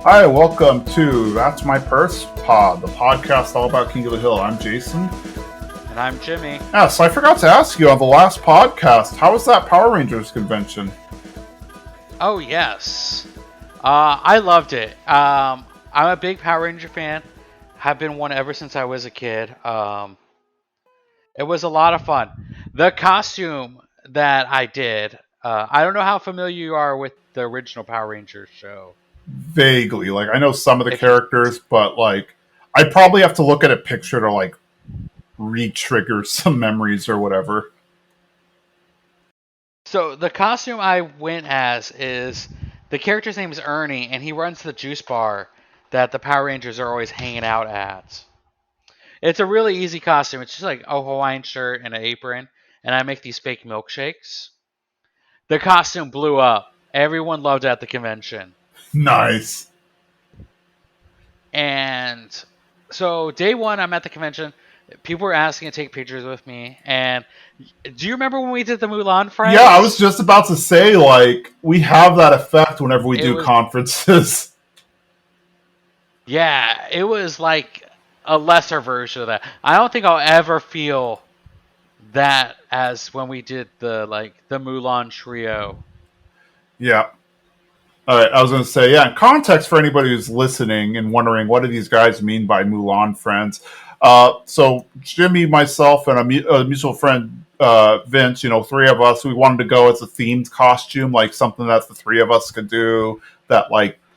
Hi, welcome to That's My Purse Pod, the podcast all about King of the Hill. I'm Jason. And I'm Jimmy. So I forgot to ask you on the last podcast, how was that Power Rangers convention? Oh, yes. I loved it. I'm a big Power Ranger fan. Have been one ever since I was a kid. It was a lot of fun. The costume that I did, I don't know how familiar you are with the original Power Rangers show. Vaguely. I know some of the If you, characters, but, I'd probably have to look at a picture to, re-trigger some memories or whatever. So the costume I went as is the character's name is Ernie, and he runs the juice bar that the Power Rangers are always hanging out at. It's a really easy costume. It's just like a Hawaiian shirt and an apron, and I make these fake milkshakes. The costume blew up. Everyone loved it at the convention. Nice. And so day one, I'm at the convention. People were asking to take pictures with me. And do you remember when we did the Mulan Friends? Yeah, I was just about to say, we have that effect whenever we do conferences. Yeah, it was like a lesser version of that. I don't think I'll ever feel that as when we did the Mulan trio. Yeah. All right, I was going to say, in context for anybody who's listening and wondering what do these guys mean by Mulan Friends. So Jimmy, myself, and a mutual friend, Vince, three of us, we wanted to go as a themed costume, like something that the three of us could do that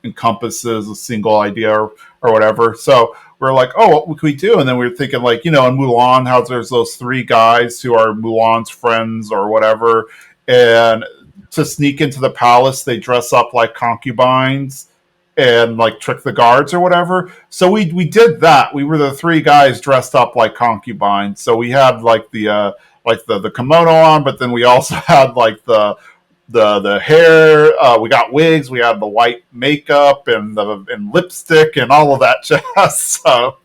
encompasses a single idea or whatever. So we're like, oh, what can we do? And then we were thinking in Mulan, how there's those three guys who are Mulan's friends or whatever. And to sneak into the palace, they dress up like concubines and trick the guards or whatever. So we did that. We were the three guys dressed up like concubines. So we had the kimono on, but then we also had the hair. We got wigs. We had the white makeup and lipstick and all of that jazz. So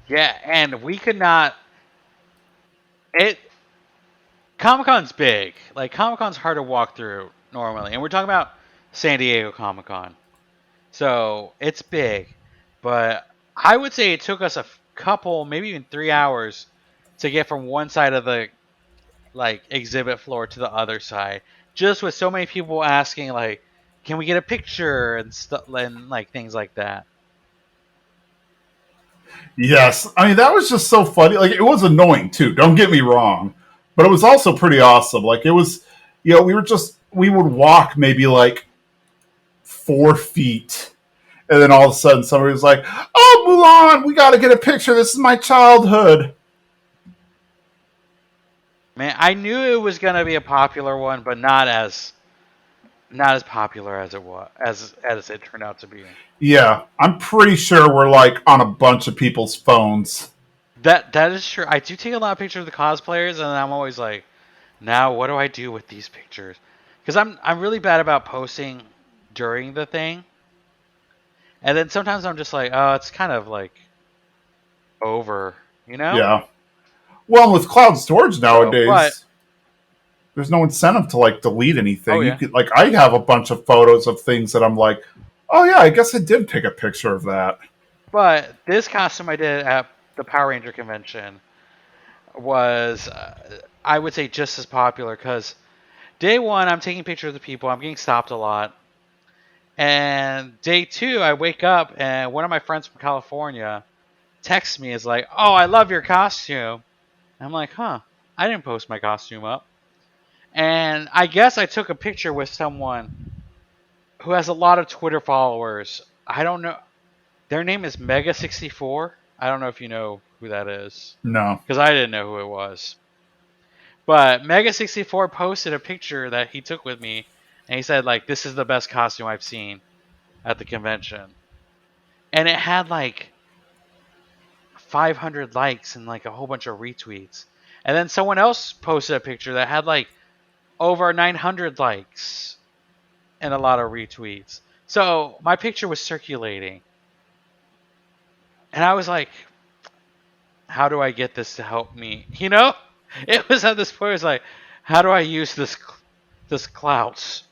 yeah, and we could not. Comic-Con's big. Comic-Con's hard to walk through normally. And we're talking about San Diego Comic-Con. So, it's big. But I would say it took us a couple, maybe even 3 hours to get from one side of the exhibit floor to the other side. Just with so many people asking can we get a picture and stuff and things like that. Yes, I mean that was just so funny. It was annoying too. Don't get me wrong, but it was also pretty awesome. It was, we would walk maybe 4 feet, and then all of a sudden somebody was like, "Oh, Mulan, we got to get a picture. This is my childhood." Man, I knew it was gonna be a popular one, but not as popular as it turned out to be. Yeah, I'm pretty sure we're on a bunch of people's phones. That is true. I do take a lot of pictures of the cosplayers, and I'm always like, now what do I do with these pictures? Because I'm really bad about posting during the thing, and then sometimes I'm just like, oh, it's kind of over, Yeah. Well, with cloud storage nowadays, So, there's no incentive to delete anything. Oh, yeah. You could I have a bunch of photos of things that I'm like, oh yeah, I guess I did take a picture of that. But this costume I did at the Power Ranger convention was, I would say, just as popular because day one, I'm taking pictures of people. I'm getting stopped a lot. And day two, I wake up and one of my friends from California texts me, is like, oh, I love your costume. I'm like, huh, I didn't post my costume up. And I guess I took a picture with someone who has a lot of Twitter followers. I don't know. Their name is Mega64. I don't know if you know who that is. No. Because I didn't know who it was. But Mega64 posted a picture that he took with me, and he said, this is the best costume I've seen at the convention. And it had 500 likes and a whole bunch of retweets. And then someone else posted a picture that had over 900 likes and a lot of retweets. So my picture was circulating. And I was like, how do I get this to help me? It was at this point, it was like, how do I use this clout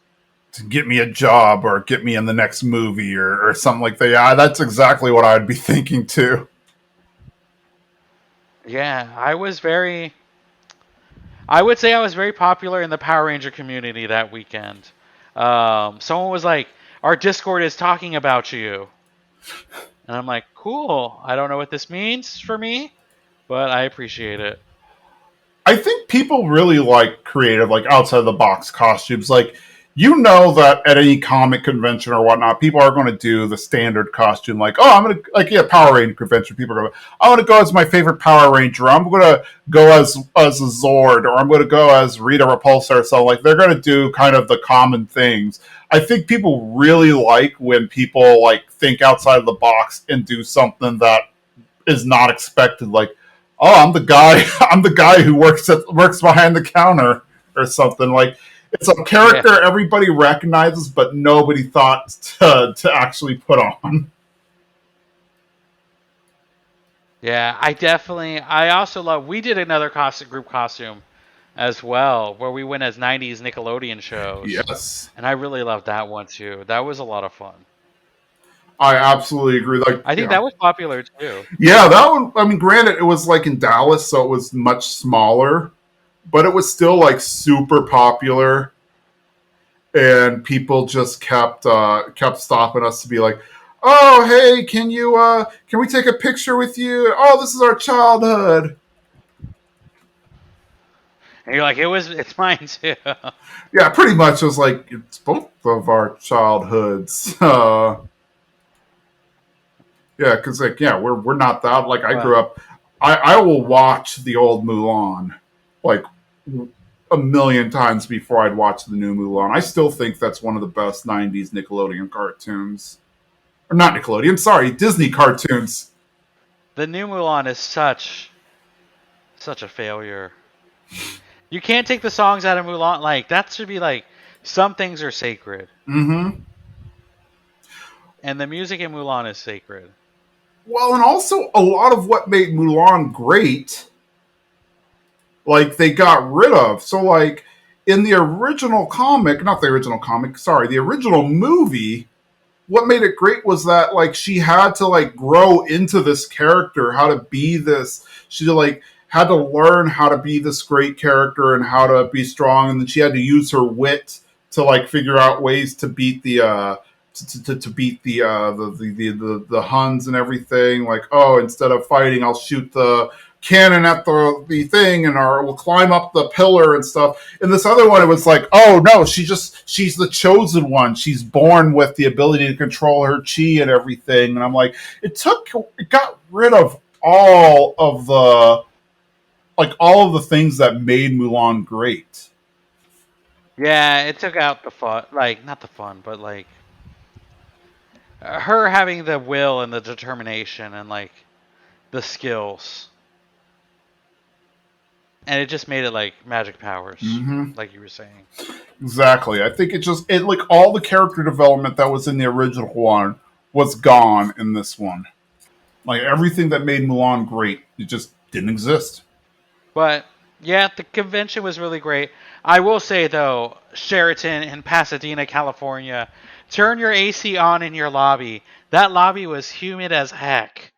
to get me a job or get me in the next movie or something like that. Yeah, that's exactly what I'd be thinking too. Yeah, I would say I was very popular in the Power Ranger community that weekend. Someone was like, "Our Discord is talking about you," and I'm like, "Cool. I don't know what this means for me, but I appreciate it." I think people really like creative, like outside the box costumes. Like, you know that at any comic convention or whatnot, people are going to do the standard costume. Like, oh, I'm going to like Power Ranger convention. People are going, I want to go as my favorite Power Ranger. I'm going to go as a Zord, or I'm going to go as Rita Repulsa or something. Like, they're going to do kind of the common things. I think people really like when people like think outside of the box and do something that is not expected. Like, oh, I'm the guy. I'm the guy who works behind the counter or something. Like, it's a Yeah. character everybody recognizes, but nobody thought to actually put on. Yeah, I also love. We did another group costume as well, where we went as '90s Nickelodeon shows, Yes, and I really loved that one too. That was a lot of fun. I absolutely agree. Like, I think that was popular too. yeah, that one. I mean, granted, it was like in Dallas, so it was much smaller, but it was still like super popular, and people just kept stopping us to be like, "Oh, hey, can we take a picture with you? Oh, this is our childhood." And you're like, it's mine too. Yeah, pretty much. It was like it's both of our childhoods. Yeah, because like we're not that like I Well, grew up. I will watch the old Mulan like a million times before I'd watch the new Mulan. I still think that's one of the best '90s Nickelodeon cartoons, or not Nickelodeon. Sorry, Disney cartoons. the new Mulan is such a failure. You can't take the songs out of Mulan. Like that should be like some things are sacred, Mm-hmm. and the music in Mulan is sacred. Well, and also a lot of what made Mulan great, like they got rid of. So like in the original comic, not the original comic, sorry, the original movie, what made it great was that like she had to like grow into this character, how to be this. She like had to learn how to be this great character and how to be strong, and then she had to use her wit to like figure out ways to beat to beat the Huns and everything. Like, oh, instead of fighting, I'll shoot the cannon at the thing and or we'll climb up the pillar and stuff. In this other one, it was like, oh no, she's the chosen one. She's born with the ability to control her chi and everything. And I'm like, it got rid of all of the things that made Mulan great. Yeah, it took out the fun, like not the fun, but like her having the will and the determination and like the skills, and it just made it like magic powers, Mm-hmm. like you were saying. Exactly. I think it like all the character development that was in the original one was gone in this one. Like everything that made Mulan great, it just didn't exist. But yeah, the convention was really great. I will say though, Sheraton in Pasadena, California, turn your AC on in your lobby. That lobby was humid as heck.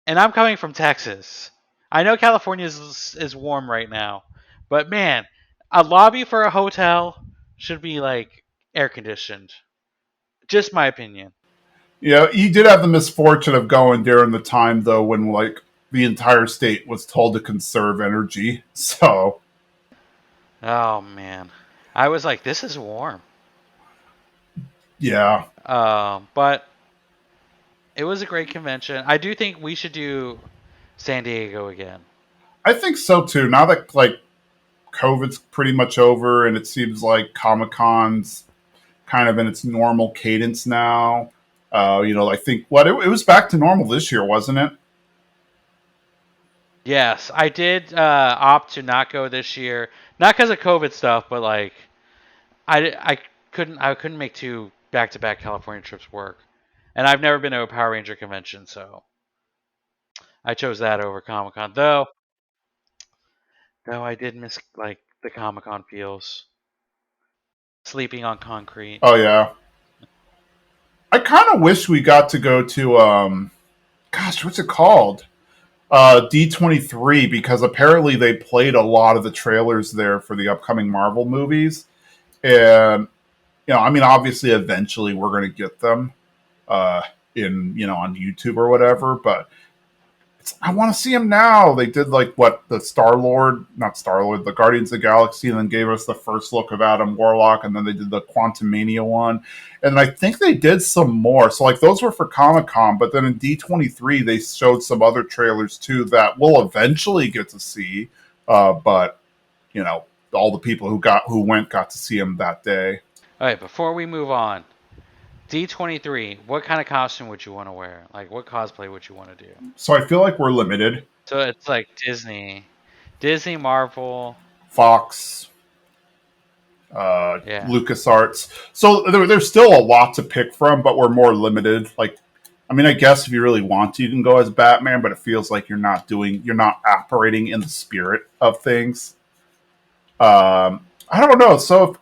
And I'm coming from Texas. I know California is warm right now, but man, a lobby for a hotel should be like air conditioned. Just my opinion. Yeah, he did have the misfortune of going during the time though when like the entire state was told to conserve energy. So Oh man, I was like, this is warm. yeah, But it was a great convention. I do think we should do San Diego again. I think so too. Now that like COVID's pretty much over and it seems like Comic Con's kind of in its normal cadence now. I think it was back to normal this year, wasn't it? Yes, I did opt to not go this year, not because of COVID stuff, but like I couldn't make two back to back California trips work, and I've never been to a Power Ranger convention, so I chose that over Comic Con. Though I did miss like the Comic Con feels. sleeping on concrete. Oh yeah. I kind of wish we got to go to gosh, what's it called? D23 because apparently they played a lot of the trailers there for the upcoming Marvel movies, and I mean, obviously, eventually we're going to get them uh, in on YouTube or whatever, but I want to see them now. They did like what the Star Lord, not Star Lord, the Guardians of the Galaxy, and then gave us the first look of Adam Warlock, and then they did the Quantum Mania one, and I think they did some more. So like those were for Comic Con, but then in D23 they showed some other trailers too that we'll eventually get to see. But all the people who went got to see them that day. All right, before we move on, D23, what kind of costume would you want to wear? Like, what cosplay would you want to do? So I feel like we're limited. So it's like Disney, Marvel. Fox, Yeah. LucasArts. So there's still a lot to pick from, but we're more limited. Like, I mean, I guess if you really want to, you can go as Batman, but it feels like you're not operating in the spirit of things. I don't know. So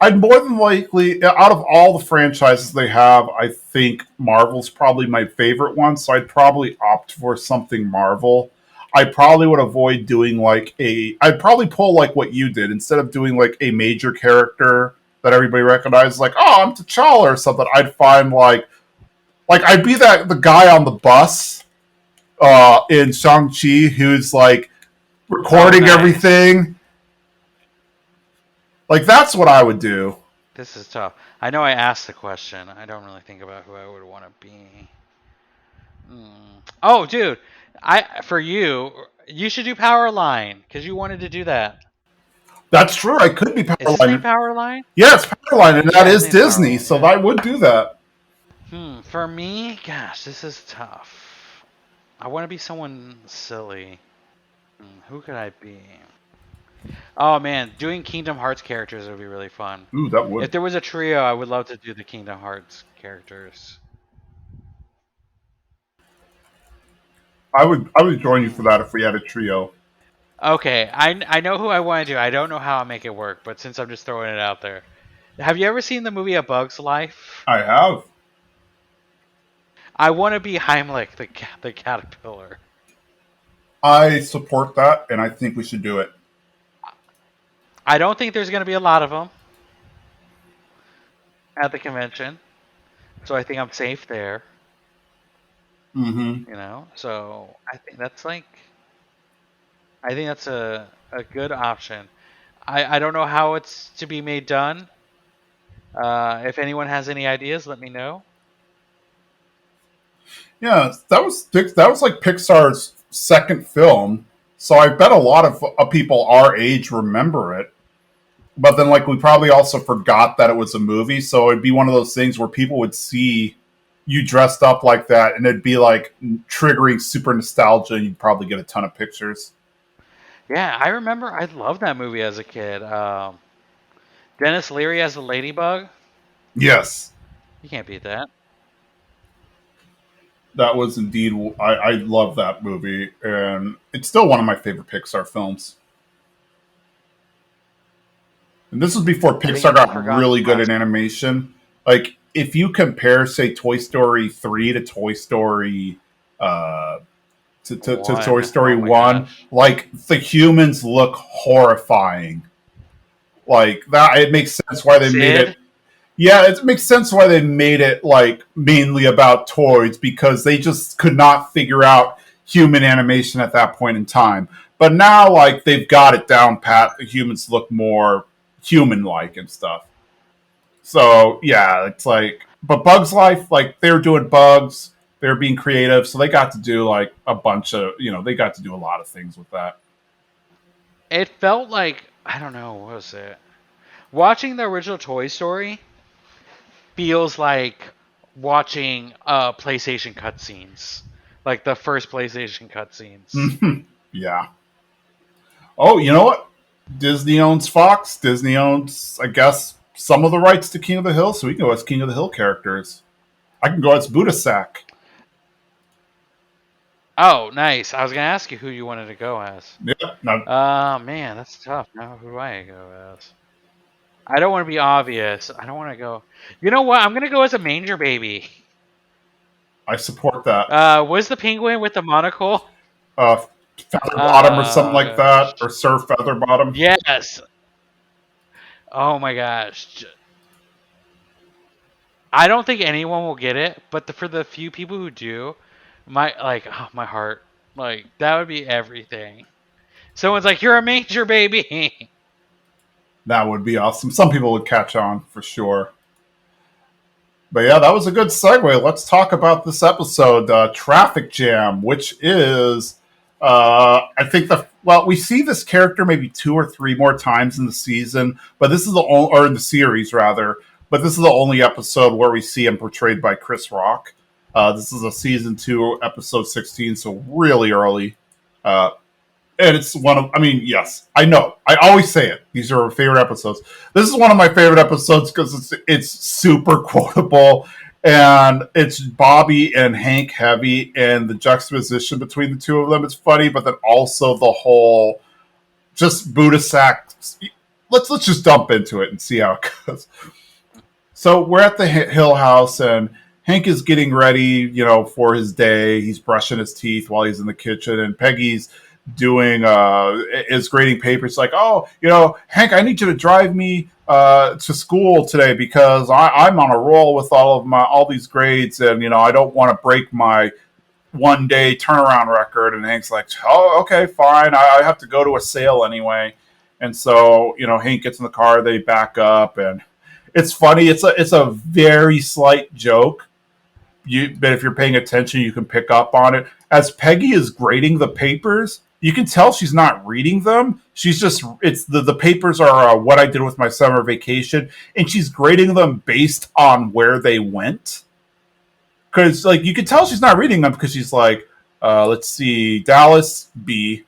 I'd more than likely, out of all the franchises they have, I think Marvel's probably my favorite one. So I'd probably opt for something Marvel. I probably would avoid doing I'd probably pull like what you did instead of doing like a major character that everybody recognizes, like, oh, I'm T'Challa or something. I'd find like I'd be the guy on the bus in Shang-Chi who's like Oh, recording nice. everything. Like that's what I would do. This is tough. I know I asked the question. I don't really think about who I would want to be. Oh, dude, I for you, you should do Powerline because you wanted to do that. That's true. I could be Is his name Powerline. Powerline? Yeah, it's Powerline, and that Yeah, his is name's Disney, Powerline. so Yeah. I would do that. For me, gosh, this is tough. I want to be someone silly. Who could I be? Oh man, doing Kingdom Hearts characters would be really fun. Ooh, that would. If there was a trio, I would love to do the Kingdom Hearts characters. I would join you for Hmm. that if we had a trio. Okay, I know who I want to do. I don't know how I'll make it work, but since I'm just throwing it out there, have you ever seen the movie A Bug's Life? I have. I want to be Heimlich, the caterpillar. I support that, and I think we should do it. I don't think there's going to be a lot of them at the convention, so I think I'm safe there. Mm-hmm. So I think that's a good option. I don't know how it's to be made done. If anyone has any ideas, let me know. Yeah, that was like Pixar's second film, so I bet a lot of people our age remember it. But then, like, we probably also forgot that it was a movie, so it'd be one of those things where people would see you dressed up like that, and it'd be like triggering super nostalgia, and you'd probably get a ton of pictures. Yeah, I remember. I loved that movie as a kid. Dennis Leary as the ladybug. Yes, You can't beat that. that was indeed. I love that movie, and it's still one of my favorite Pixar films. And this was before I think Pixar it's a got forgotten really good at classic. animation. Like, if you compare, say, Toy Story 3 to Toy Story uh, to Toy One. Story Oh my 1, gosh. like, the humans look horrifying. Like, that, it makes sense why they made Sid. it. Yeah, it makes sense why they made it, like, mainly about toys because they just could not figure out human animation at that point in time. But now, like, they've got it down pat. The humans look more human like and stuff. So yeah, it's like, but Bugs Life, like they're doing bugs, they're being creative, so they got to do like a bunch of, they got to do a lot of things with that. It felt like I don't know what was it. Watching the original Toy Story feels like watching PlayStation cutscenes, like the first PlayStation cutscenes. Yeah. Oh, you know what? Disney owns Fox. Disney owns, I guess, some of the rights to King of the Hill, so we can go as King of the Hill characters. I can go as Budasak. Oh, nice. I was gonna ask you who you wanted to go as. Yeah. Now, Man, that's tough. Now who do I go as? I don't want to be obvious. I don't want to go. You know what? I'm gonna go as a manger baby. I support that. Was the penguin with the monocle? Uh, Feather Bottom or something like Uh, that, or Sir Feather Bottom. yes. Oh my gosh. I don't think anyone will get it, but for the few people who do, my heart, like that would be everything. Someone's like, "You're a manger baby." That would be awesome. Some people would catch on for sure. But yeah, that was a good segue. Let's talk about this episode, Traffic Jam, which is, I think we see this character maybe two or three more times in the season, but this is the only, or in the series rather, but this is the only episode where we see him portrayed by Chris Rock. This is a season 2, episode 16, so really early. Uh, and it's one of, I mean, yes, I know, I always say it, these are our favorite episodes. This is one of my favorite episodes because it's super quotable, and it's Bobby and Hank heavy, and the juxtaposition between the two of them is funny, but then also the whole just Buddha sack. Let's just dump into it and see how it goes. So we're at the Hill House, and Hank is getting ready, for his day. He's brushing his teeth while he's in the kitchen, and Peggy's doing is grading papers. Like, oh, Hank, I need you to drive me to school today because I'm on a roll with all these grades, and I don't want to break my 1 day turnaround record. And Hank's like, oh, okay, fine. I have to go to a sale anyway. And so, Hank gets in the car, they back up, and it's funny. It's a very slight joke. But if you're paying attention, you can pick up on it. As Peggy is grading the papers, you can tell she's not reading them. She's just it's the papers are what I did with my summer vacation, and she's grading them based on where they went. Because like you can tell she's not reading them because she's like, let's see, Dallas B,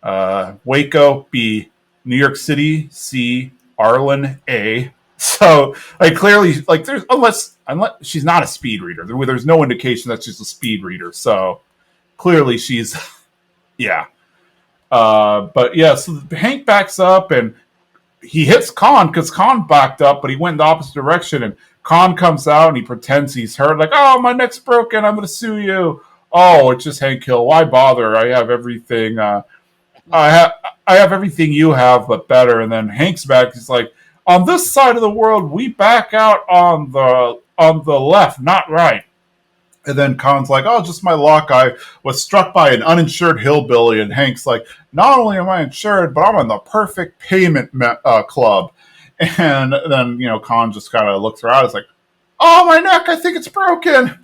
Waco B, New York City C, Arlen A. So like clearly like there's unless she's not a speed reader. There's no indication that she's a speed reader. So clearly she's yeah. But yeah, so Hank backs up and he hits Khan because Khan backed up, but he went in the opposite direction. And Khan comes out and he pretends he's hurt, like, "Oh, my neck's broken. I'm going to sue you." Oh, it's just Hank Hill. Why bother? I have everything. I have I have everything you have, but better. And then Hank's back. He's like, "On this side of the world, we back out on the left, not right." And then Khan's like, "Oh, just my luck. I was struck by an uninsured hillbilly." And Hank's like, "Not only am I insured, but I'm in the perfect payment club." And then, Khan just kind of looks around. It's like, "Oh, my neck. I think it's broken."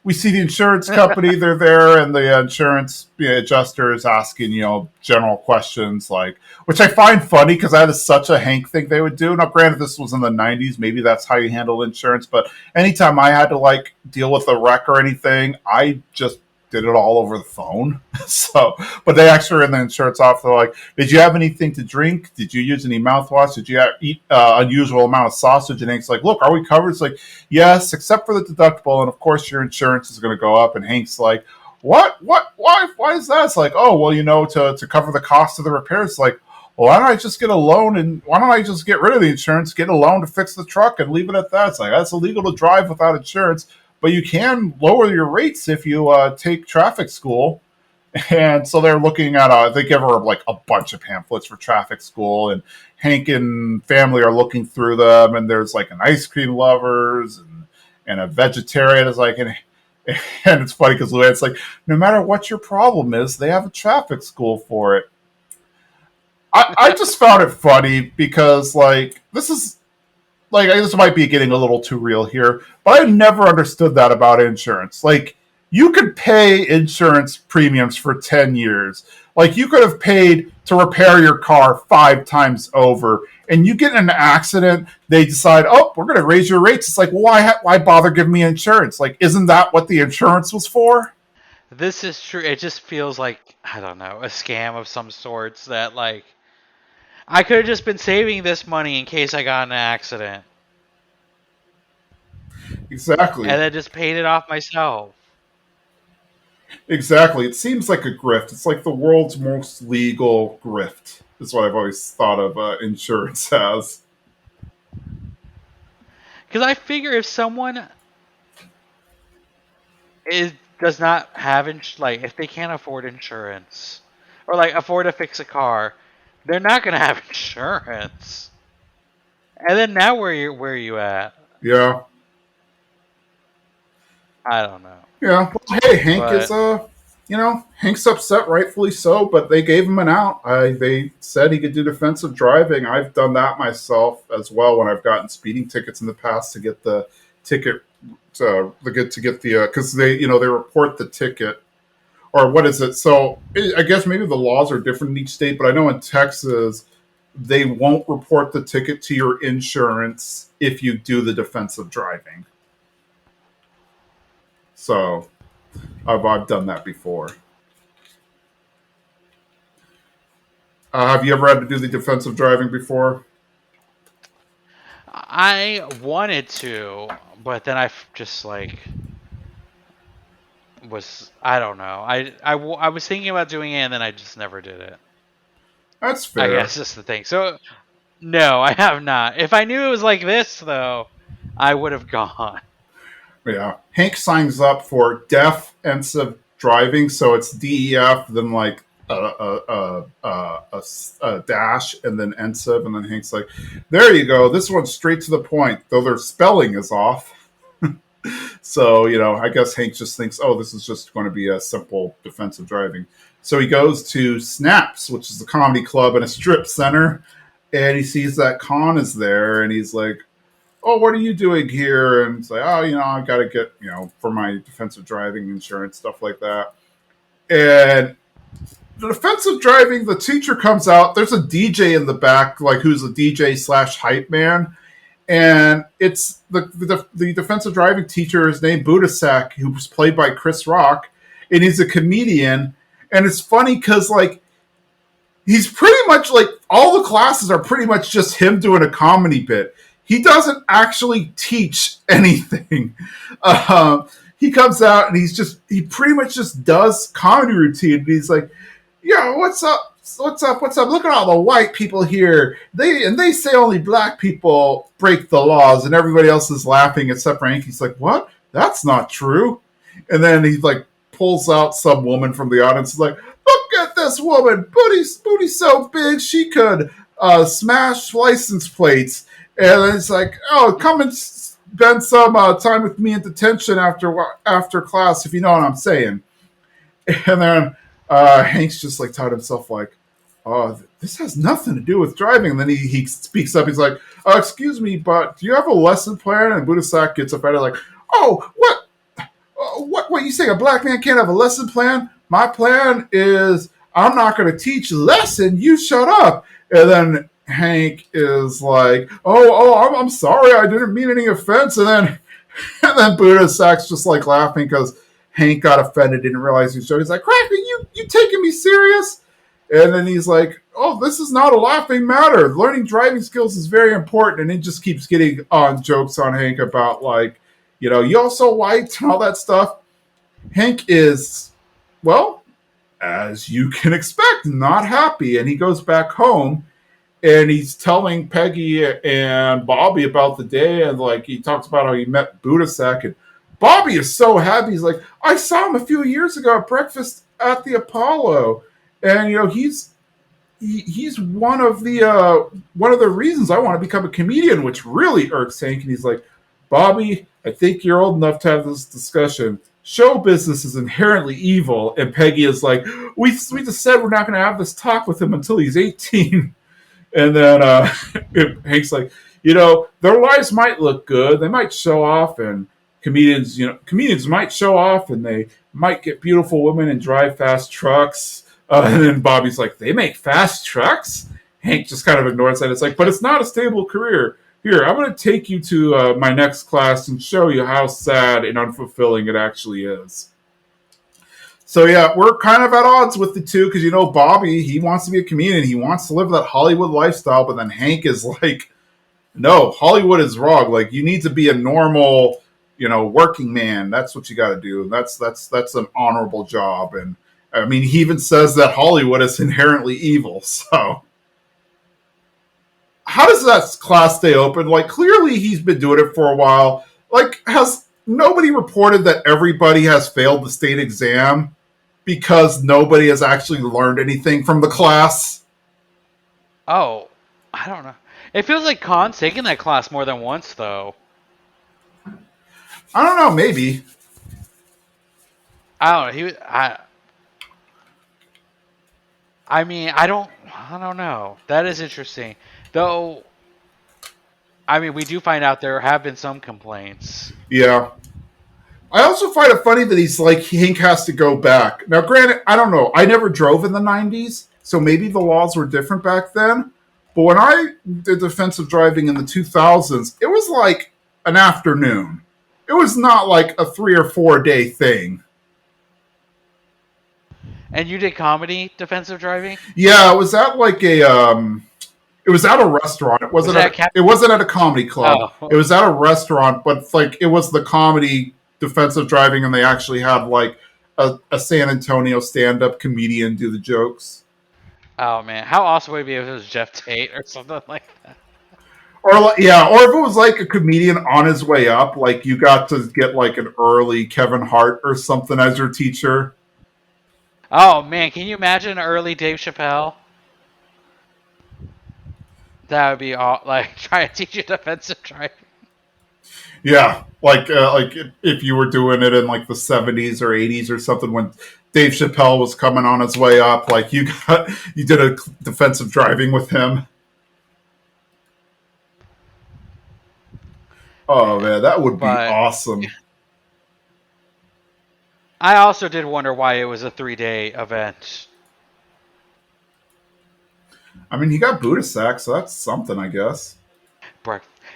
We see the insurance company. They're there, and the insurance adjuster is asking, general questions, like, which I find funny because that is such a Hank thing they would do. Now, granted, this was in the '90s. Maybe that's how you handle insurance. But anytime I had to like deal with a wreck or anything, I just did it all over the phone. So, but they actually are in the insurance office. They're like, "Did you have anything to drink? Did you use any mouthwash? Did you eat unusual amount of sausage?" And Hank's like, "Look, are we covered?" It's like, "Yes, except for the deductible, and of course your insurance is going to go up." And Hank's like, "What? What? Why is that?" It's like, "Oh, well, to cover the cost of the repairs." It's like, well, why don't I just get a loan and why don't I just get rid of the insurance, get a loan to fix the truck, and leave it at that? It's like that's illegal to drive without insurance, but you can lower your rates if you take traffic school. And so they're looking at they give her like a bunch of pamphlets for traffic school, and Hank and family are looking through them, and there's like an ice cream lovers and a vegetarian is like, and it's funny because Luann's like, no matter what your problem is, they have a traffic school for it. I just found it funny because like this might be getting a little too real here, but I never understood that about insurance. Like, you could pay insurance premiums for 10 years. Like, you could have paid to repair your car 5 times over, and you get in an accident, they decide, oh, we're going to raise your rates. It's like, well, why bother giving me insurance? Like, isn't that what the insurance was for? This is true. It just feels like, I don't know, a scam of some sorts that like I could have just been saving this money in case I got in an accident Exactly. and then just paid it off myself. Exactly. It seems like a grift. It's like the world's most legal grift, is what I've always thought of insurance as. Because I figure if someone is does not have like if they can't afford insurance or like afford to fix a car, they're not gonna have insurance. And then now where are you at? Yeah. I don't know. Yeah. Well, hey, Hank is But Hank's upset, rightfully so, but they gave him an out. They said he could do defensive driving. I've done that myself as well when I've gotten speeding tickets in the past to get the ticket to get the because they report the ticket or what is it? So I guess maybe the laws are different in each state, but I know in Texas they won't report the ticket to your insurance if you do the defensive driving. So I've done that before. Have you ever had to do the defensive driving before? I wanted to, but then just like was I don't know. I was thinking about doing it and then I just never did it. That's I fair. guess that's the thing. So no, I have not. If I knew it was like this though, I would have gone. Yeah. Hank signs up for deaf ensive driving, so it's DEF, then like a dash, and then ensive, and then Hank's like, "There you go. This one's straight to the point, though their spelling is off." So I guess Hank just thinks, "Oh, this is just going to be a simple defensive driving." So he goes to Snaps, which is a comedy club in a strip center, and he sees that Khan is there, and he's like, "Oh, what are you doing here?" And it's like, "Oh, I got to get, for my defensive driving insurance, stuff like that." And the defensive driving, the teacher comes out. There's a DJ in the back, like who's a DJ slash hype man. And it's the defensive driving teacher is named Budasak, who was played by Chris Rock. And he's a comedian. And it's funny because, like, he's pretty much like all the classes are pretty much just him doing a comedy bit. He doesn't actually teach anything. He comes out and he pretty much just does comedy routine. And he's like, "Yo, what's up? What's up? What's up? Look at all the white people here. They say only black people break the laws, and everybody else is laughing except for Hank." He's like, "What? That's not true." And then he like pulls out some woman from the audience. He's like, "Look at this woman, booty so big she could smash license plates." And it's like, "Oh, come and spend some time with me in detention after class, if you know what I'm saying." And then Hank's just like taught himself like, "Oh, this has nothing to do with driving." And then he speaks up. He's like, "Excuse me, but do you have a lesson plan?" And Budasak gets offended like, "Oh, what? What you saying? A black man can't have a lesson plan? My plan is I'm not going to teach a lesson. You shut up." And then Hank is like, I'm sorry. I didn't mean any offense." And then and then Budasak's just like laughing because Hank got offended, didn't realize he was joking. He's like, "Cracker, you taking me serious?" And then he's like, "Oh, this is not a laughing matter. Learning driving skills is very important." And he just keeps getting on jokes on Hank about like, "You're so white" and all that stuff. Hank is, well, as you can expect, not happy. And he goes back home and he's telling Peggy and Bobby about the day. And like, he talks about how he met Budasak. And Bobby is so happy. He's like, "I saw him a few years ago at breakfast at the Apollo. And, he's one of the reasons I want to become a comedian," which really irks Hank. And he's like, "Bobby, I think you're old enough to have this discussion. Show business is inherently evil." And Peggy is like, we just said we're not going to have this talk with him until he's 18." And then Hank's like, "Their lives might look good. They might show off, and comedians might show off, and they might get beautiful women and drive fast trucks." And then Bobby's like, "They make fast trucks?" Hank just kind of ignores that. It's like, "But it's not a stable career. Here, I'm going to take you to my next class and show you how sad and unfulfilling it actually is." So yeah, we're kind of at odds with the two because Bobby, he wants to be a comedian, he wants to live that Hollywood lifestyle, but then Hank is like, "No, Hollywood is wrong. Like you need to be a normal, working man. That's what you got to do. That's an honorable job." And I mean, he even says that Hollywood is inherently evil. So how does that class stay open? Like, clearly he's been doing it for a while. Like, has nobody reported that everybody has failed the state exam because nobody has actually learned anything from the class? Oh, I don't know. It feels like Khan's taken that class more than once, though. I don't know, maybe. I don't know. I mean, I don't know. That is interesting, though. I mean, we do find out there have been some complaints. Yeah. I also find it funny that he's like, Hank has to go back. Now, granted, I don't know. I never drove in the 90s, so maybe the laws were different back then. But when I did defensive driving in the 2000s, it was like an afternoon. It was not like a 3 or 4 day thing. And you did comedy defensive driving? Yeah, it was at like it was at a restaurant. It Was wasn't that at a cap? it wasn't at a comedy club. Oh, It was at a restaurant, but like it was the comedy defensive driving, and they actually had like a San Antonio stand up comedian do the jokes. oh man, how awesome would it be if it was Jeff Tate or something like that? Or like, yeah, or if it was like a comedian on his way up, like you got to get like an early Kevin Hart or something as your teacher. Oh man, can you imagine early Dave Chappelle? That would be all like trying to teach you defensive driving. Yeah, like if you were doing it in like the 70s or 80s or something when Dave Chappelle was coming on his way up, like you did a defensive driving with him. Oh Man, man, that would be but awesome. I also did wonder why it was a 3 day event. I mean, he got Buddha sack, so that's something, I guess.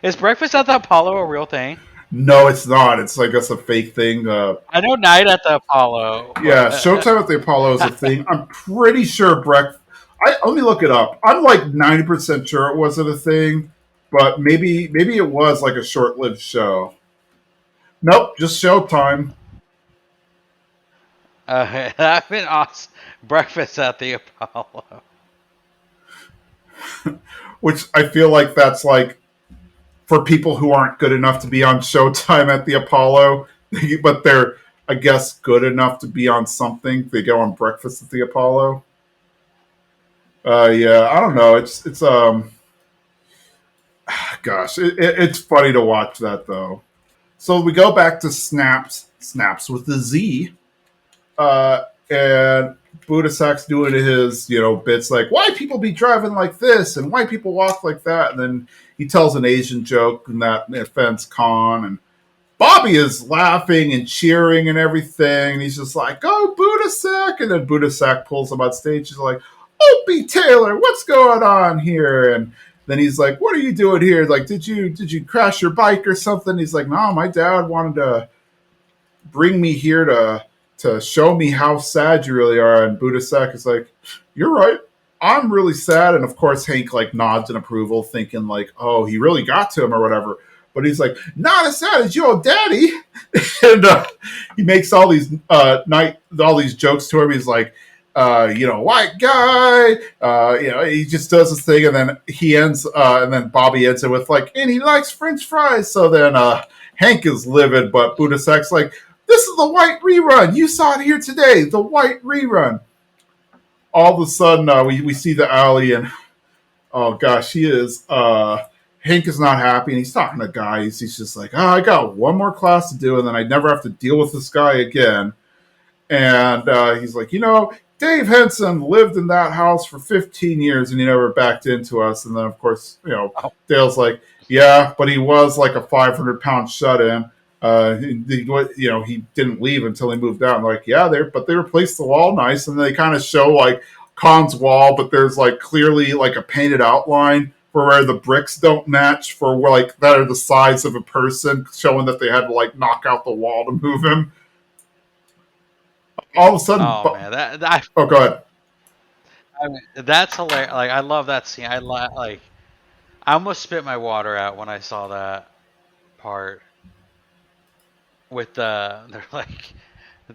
Is breakfast at the Apollo a real thing? No, it's not. It's I guess a fake thing. I know night at the Apollo, Yeah, but Showtime at the Apollo is a thing. I'm pretty sure breakfast. Let me look it up. I'm like 90% sure it wasn't a thing, but maybe it was like a short-lived show. Nope, just Showtime. that'd been awesome. Breakfast at the Apollo. Which I feel like that's like for people who aren't good enough to be on Showtime at the Apollo, but they're I guess good enough to be on something. They go on Breakfast at the Apollo. Yeah, I don't know. It's gosh, it's funny to watch that though. So we go back to Snaps with the Z, and Budasak's doing his bits like why people be driving like this and why people walk like that, and then he tells an Asian joke and that offends Khan, and Bobby is laughing and cheering and everything. And he's just like, "Oh, Budasak!" And then Budasak pulls him on stage. He's like, "Opie Taylor, what's going on here?" And then he's like, "What are you doing here? Like, did you crash your bike or something?" He's like, "No, my dad wanted to bring me here to show me how sad you really are." And Budasak is like, "You're right. I'm really sad." And of course, Hank like nods in approval, thinking like, "Oh, he really got to him or whatever." But he's like, "Not as sad as your daddy," and he makes all these jokes to him. He's like, white guy. He just does this thing, and then and then Bobby ends it with like, and he likes French fries. So then Hank is livid, but Budasak's like, "This is the white rerun. You saw it here today. The white rerun." All of a sudden, we see the alley, and oh gosh, he is. Hank is not happy, and he's talking to guys. He's just like, "Oh, I got one more class to do, and then I'd never have to deal with this guy again." And he's like, Dave Henson lived in that house for 15 years, and he never backed into us. And then, of course, Oh, Dale's like, "Yeah, but he was like a 500-pound shut-in. He didn't leave until he moved out." And like, yeah, but they replaced the wall nice, and they kind of show like Khan's wall, but there's like clearly like a painted outline for where the bricks don't match for where like that are the size of a person, showing that they had to like knock out the wall to move him. All of a sudden, oh man, that oh, go ahead. I mean, that's hilarious. Like I love that scene. Like I almost spit my water out when I saw that part with they're like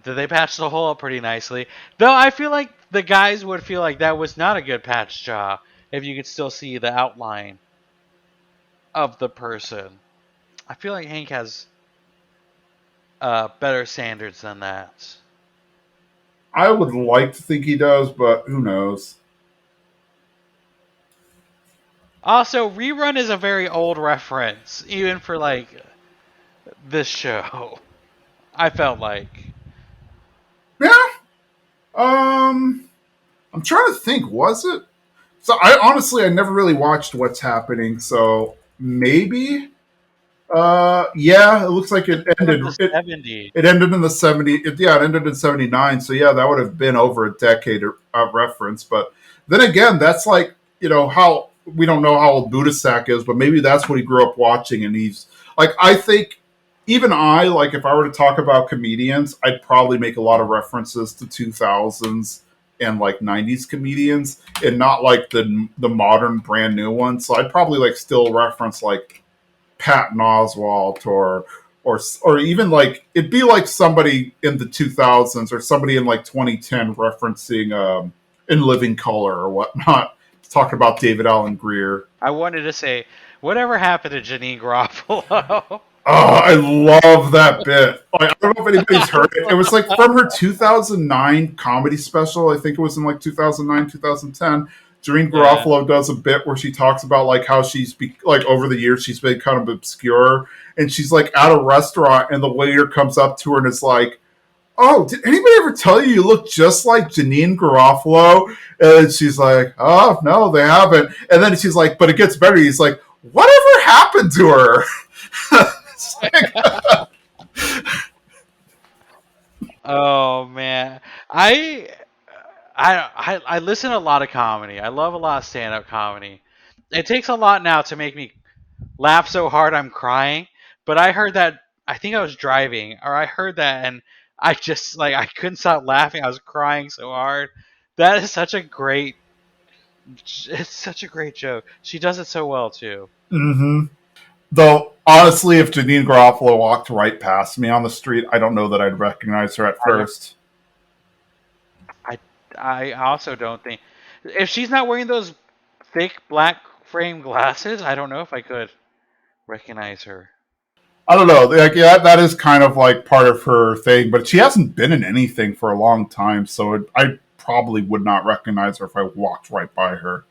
they patched the hole up pretty nicely. Though I feel like the guys would feel like that was not a good patch job if you could still see the outline. of the person. I feel like Hank has better standards than that. I would like to think he does, but who knows? Also, rerun is a very old reference, even for like this show. I felt like Yeah. I'm trying to think. Was it? So I honestly I never really watched What's Happening. So maybe. Yeah. It looks like it from ended. the It 70s. it ended in the 70. Yeah, it ended in 79. So yeah, that would have been over a decade reference. But then again, that's like how we don't know how old Budasak is, but maybe that's what he grew up watching, and he's like I think even I like if I were to talk about comedians, I'd probably make a lot of references to 2000s and like 90s comedians and not like the modern brand new ones. So I'd probably like still reference like Patton Oswalt or even like it'd be like somebody in the 2000s or somebody in like 2010 referencing In Living Color or whatnot, talking about David Allen Greer. I wanted to say, whatever happened to Janine Garofalo? Oh, I love that bit. Like, I don't know if anybody's heard it. It was like from her 2009 comedy special. I think it was in like 2009, 2010. Jareen Yeah. Garofalo does a bit where she talks about like how like over the years she's been kind of obscure, and she's like at a restaurant and the waiter comes up to her and is like, "Oh, did anybody ever tell you look just like Janine Garofalo?" And she's like, "Oh no, they haven't." And then she's like, "But it gets better." He's like, "Whatever happened to her?" It's like, Oh man, I I listen to a lot of comedy. I love a lot of stand up comedy. It takes a lot now to make me laugh so hard I'm crying. But I heard that I think I was driving or I heard that and I just like I couldn't stop laughing. I was crying so hard. That is such a great it's such a great joke. She does it so well too. mm-hmm. Though honestly, if Janine Garofalo walked right past me on the street, I don't know that I'd recognize her at I don't first. I I also don't think if she's not wearing those thick black frame glasses, I don't know if I could recognize her. I don't know. Like, yeah, that is kind of like part of her thing, but she hasn't been in anything for a long time, so I probably would not recognize her if I walked right by her.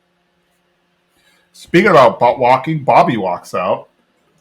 Speaking about walking, Bobby walks out,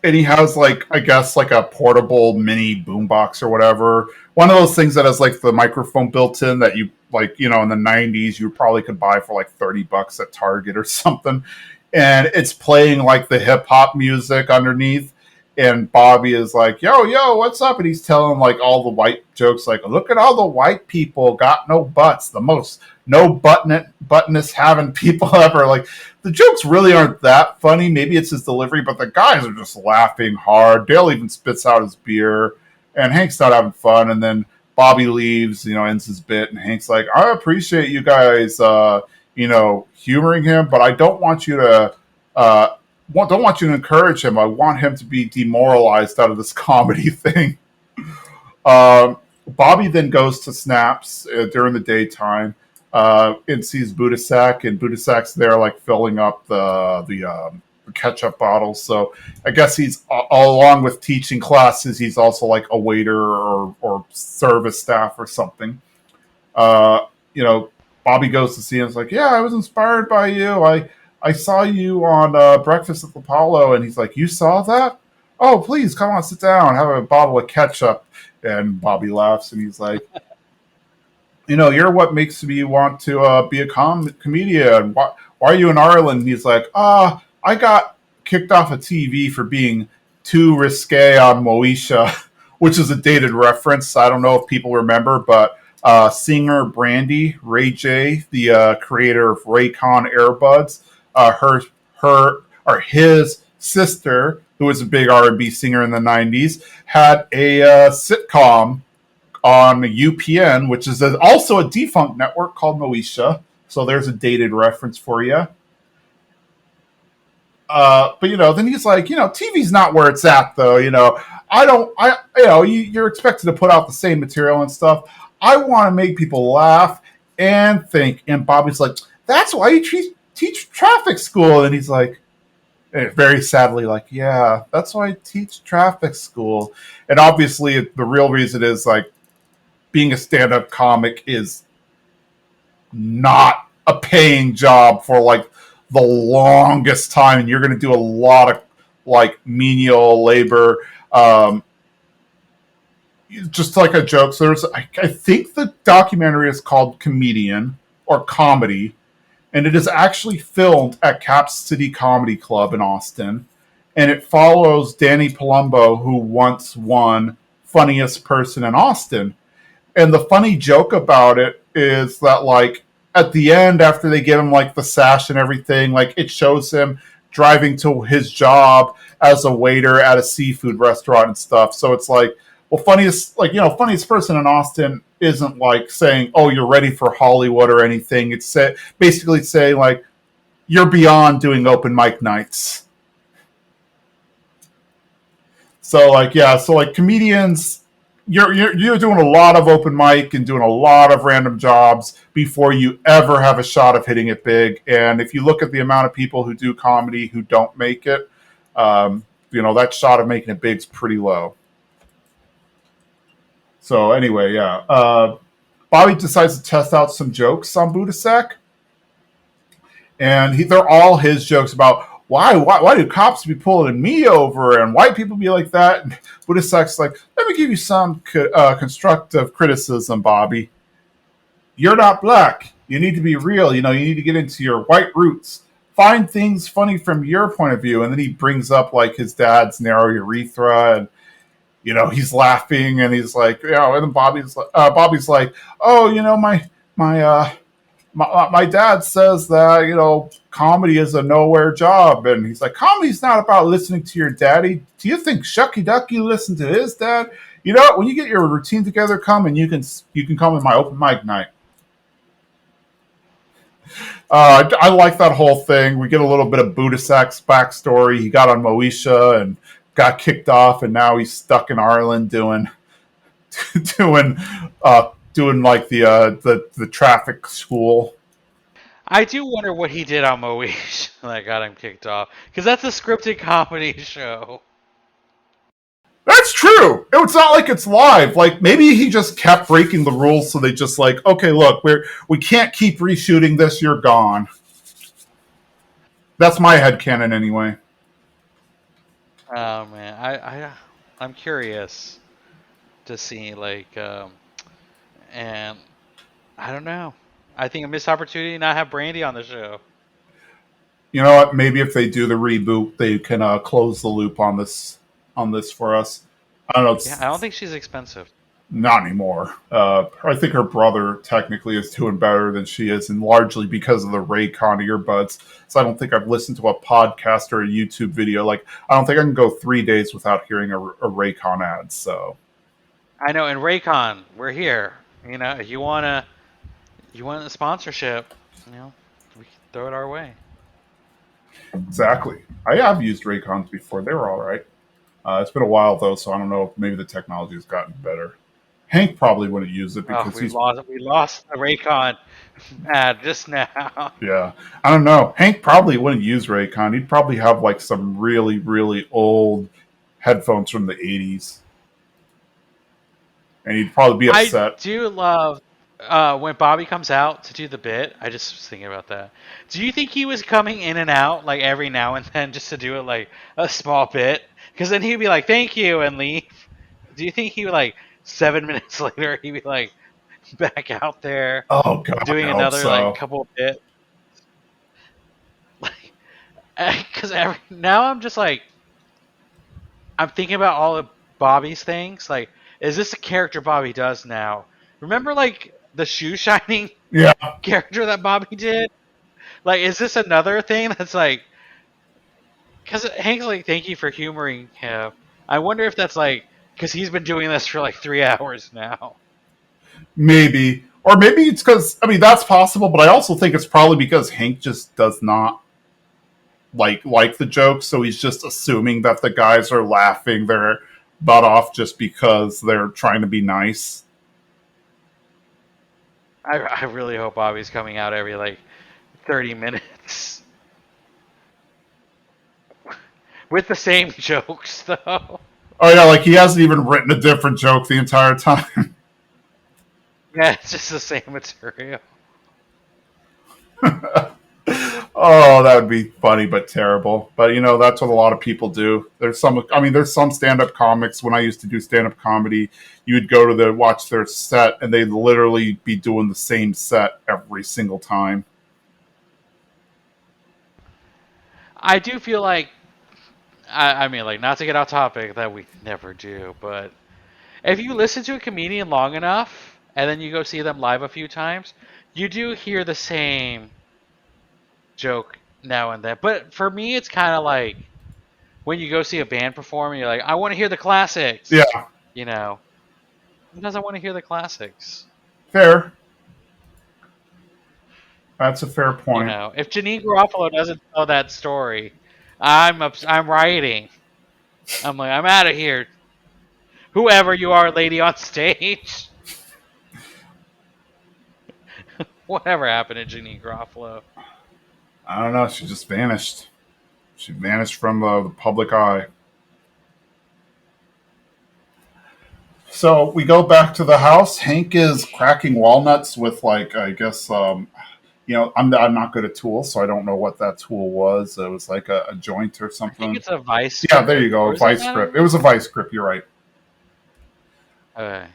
and he has like I guess like a portable mini boombox or whatever. One of those things that has like the microphone built in that you like in the 90s you probably could buy for like $30 at Target or something. And it's playing like the hip hop music underneath. And Bobby is like, "Yo, yo, what's up?" And he's telling like all the white jokes, like, "Look at all the white people got no butts, the most no buttonest having people ever." Like the jokes really aren't that funny. Maybe it's his delivery, but the guys are just laughing hard. Dale even spits out his beer, and Hank's not having fun. And then Bobby leaves, ends his bit, and Hank's like, "I appreciate you guys, humoring him, but I don't want you to." Don't want you to encourage him. I want him to be demoralized out of this comedy thing. Bobby then goes to Snaps during the daytime and sees Budasak, and Budasak's there like filling up the ketchup bottles. So I guess he's along with teaching classes, he's also like a waiter or service staff or something. Uh, you know, Bobby goes to see him. It's like, "Yeah, I was inspired by you. I saw you on Breakfast at the Apollo," and he's like, "You saw that? Oh, please come on, sit down, have a bottle of ketchup." And Bobby laughs, and he's like, "You're what makes me want to be a comedian. Why are you in Ireland?" And he's like, I got kicked off of TV for being too risque on Moesha," which is a dated reference. I don't know if people remember, but singer Brandy, Ray J, the creator of Raycon earbuds, her or his sister, who was a big R&B singer in the 90s, had a sitcom on UPN, which is also a defunct network called Moesha. So there's a dated reference for you. But then he's like, TV's not where it's at, though. I don't, I, you're expected to put out the same material and stuff. I want to make people laugh and think. And Bobby's like, "That's why you teach traffic school." And he's like, very sadly, like, yeah, that's why I teach traffic school. And obviously, the real reason is like being a stand-up comic is not a paying job for like the longest time, and you're going to do a lot of like menial labor. Um, just like a joke. So I think the documentary is called Comedian or Comedy, and it is actually filmed at Cap City Comedy Club in Austin, and it follows Danny Palumbo, who once won funniest person in Austin. And the funny joke about it is that like at the end, after they give him like the sash and everything, like it shows him driving to his job as a waiter at a seafood restaurant and stuff. So it's like, well, funniest, like, funniest person in Austin isn't like saying, oh, you're ready for Hollywood or anything. It's basically saying like you're beyond doing open mic nights. So like, yeah, so like comedians, you're doing a lot of open mic and doing a lot of random jobs before you ever have a shot of hitting it big. And if you look at the amount of people who do comedy who don't make it, that shot of making it big is pretty low. So anyway, yeah, Bobby decides to test out some jokes on Budasak, and they're all his jokes about why do cops be pulling me over and white people be like that. And Budasak's like, let me give you some constructive criticism, Bobby. You're not black. You need to be real. You need to get into your white roots. Find things funny from your point of view. And then he brings up like his dad's narrow urethra, and he's laughing, and he's like, and then Bobby's like, oh, my dad says that comedy is a nowhere job, and he's like, comedy's not about listening to your daddy. Do you think Shucky Ducky listened to his dad? When you get your routine together, come and you can come in my open mic night. I like that whole thing. We get a little bit of Budasak's backstory. He got on Moesha and got kicked off, and now he's stuck in Ireland doing doing doing like the traffic school. I do wonder what he did on Moesha that got him kicked off, because that's a scripted comedy show. That's true. It's not like it's live. Like maybe he just kept breaking the rules, so they just like, okay, look, we can't keep reshooting this. You're gone. That's my headcanon anyway. Oh man, I'm curious to see and I don't know. I think a missed opportunity to not have Brandy on the show. You know what? Maybe if they do the reboot, they can close the loop on this for us. I don't know. Yeah, I don't think she's expensive. Not anymore. I think her brother technically is doing better than she is, and largely because of the Raycon earbuds. So I don't think I've listened to a podcast or a YouTube video. Like I don't think I can go 3 days without hearing a Raycon ad. So I know, and Raycon, we're here. If you want a sponsorship, we can throw it our way. exactly, I have used Raycons before. They were all right. It's been a while though, so I don't know if maybe the technology has gotten better. Hank probably wouldn't use it Oh, because we he's lost the Raycon ad just now. yeah. I don't know. Hank probably wouldn't use Raycon. He'd probably have like some really really old headphones from the '80s, and he'd probably be I upset. do love when Bobby comes out to do the bit. I just was thinking about that. Do you think he was coming in and out like every now and then just to do it like a small bit? Because then he'd be like, "Thank you," and leave. Do you think he would like 7 minutes later he'd be like back out there Oh God, I doing hope another like so. couple bit? Like, because now I'm just like I'm thinking about all of Bobby's things. Like, is this a character Bobby does now? Remember, like the shoe shining Yeah, character that Bobby did? Like, is this another thing that's like? Because Hank's like, thank you for humoring him. I wonder if that's like because he's been doing this for like 3 hours now. maybe, or maybe it's because I mean that's possible, but I also think it's probably because Hank just does not like the joke, so he's just assuming that the guys are laughing their butt off just because they're trying to be nice. I really hope Bobby's coming out every like 30 minutes. with the same jokes though. Oh yeah, like he hasn't even written a different joke the entire time. Yeah, it's just the same material. Oh, that would be funny but terrible. But that's what a lot of people do. There's some stand-up comics. When I used to do stand-up comedy, you would go to watch their set, and they'd literally be doing the same set every single time. I do feel like I mean, like, not to get off topic, that we never do, but if you listen to a comedian long enough and then you go see them live a few times, you do hear the same joke now and then. But for me, it's kind of like when you go see a band perform and you're like, I want to hear the classics. Yeah, You know, who doesn't want to hear the classics? fair. That's a fair You point. know, if Janine Garofalo doesn't tell that story, I'm rioting. I'm like, I'm out of here. Whoever you are, lady on stage. Whatever happened to Janine Garofalo? I don't know. She just vanished. She vanished from the public eye. So we go back to the house. Hank is cracking walnuts with, like, I guess, I'm not good at tools, so I don't know what that tool was. It was like a joint or I think something. it's a vice Yeah, grip, there you go. or A is it vice not? grip. It was a vice grip. You're right. Okay.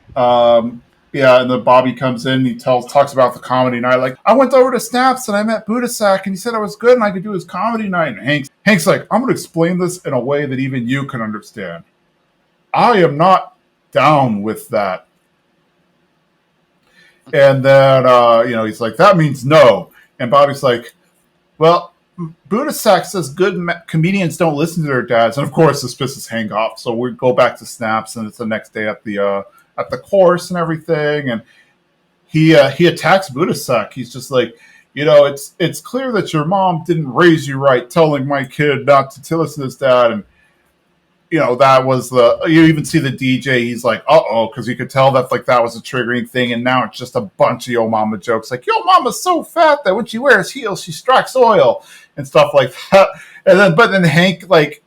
Yeah, and then Bobby comes in. And he talks about the comedy night. Like, I went over to Snaps and I met Budasak, and he said I was good and I could do his comedy night. And Hank's like, I'm going to explain this in a way that even you can understand. I am not down with that. And then he's like, that means no. And Bobby's like, well, Budasak says good comedians don't listen to their dads, and of course this pisses Hank off. So we go back to Snaps, and it's the next day at the course and everything, and he attacks Budasak. He's just like, it's clear that your mom didn't raise you right, telling my kid not to listen to his dad, and that was you even see the DJ. He's like, uh-oh, because you could tell that, like, that was a triggering thing, and now it's just a bunch of Yo Mama jokes, like, Yo Mama's so fat that when she wears heels she strikes oil and stuff like that. But then Hank, like,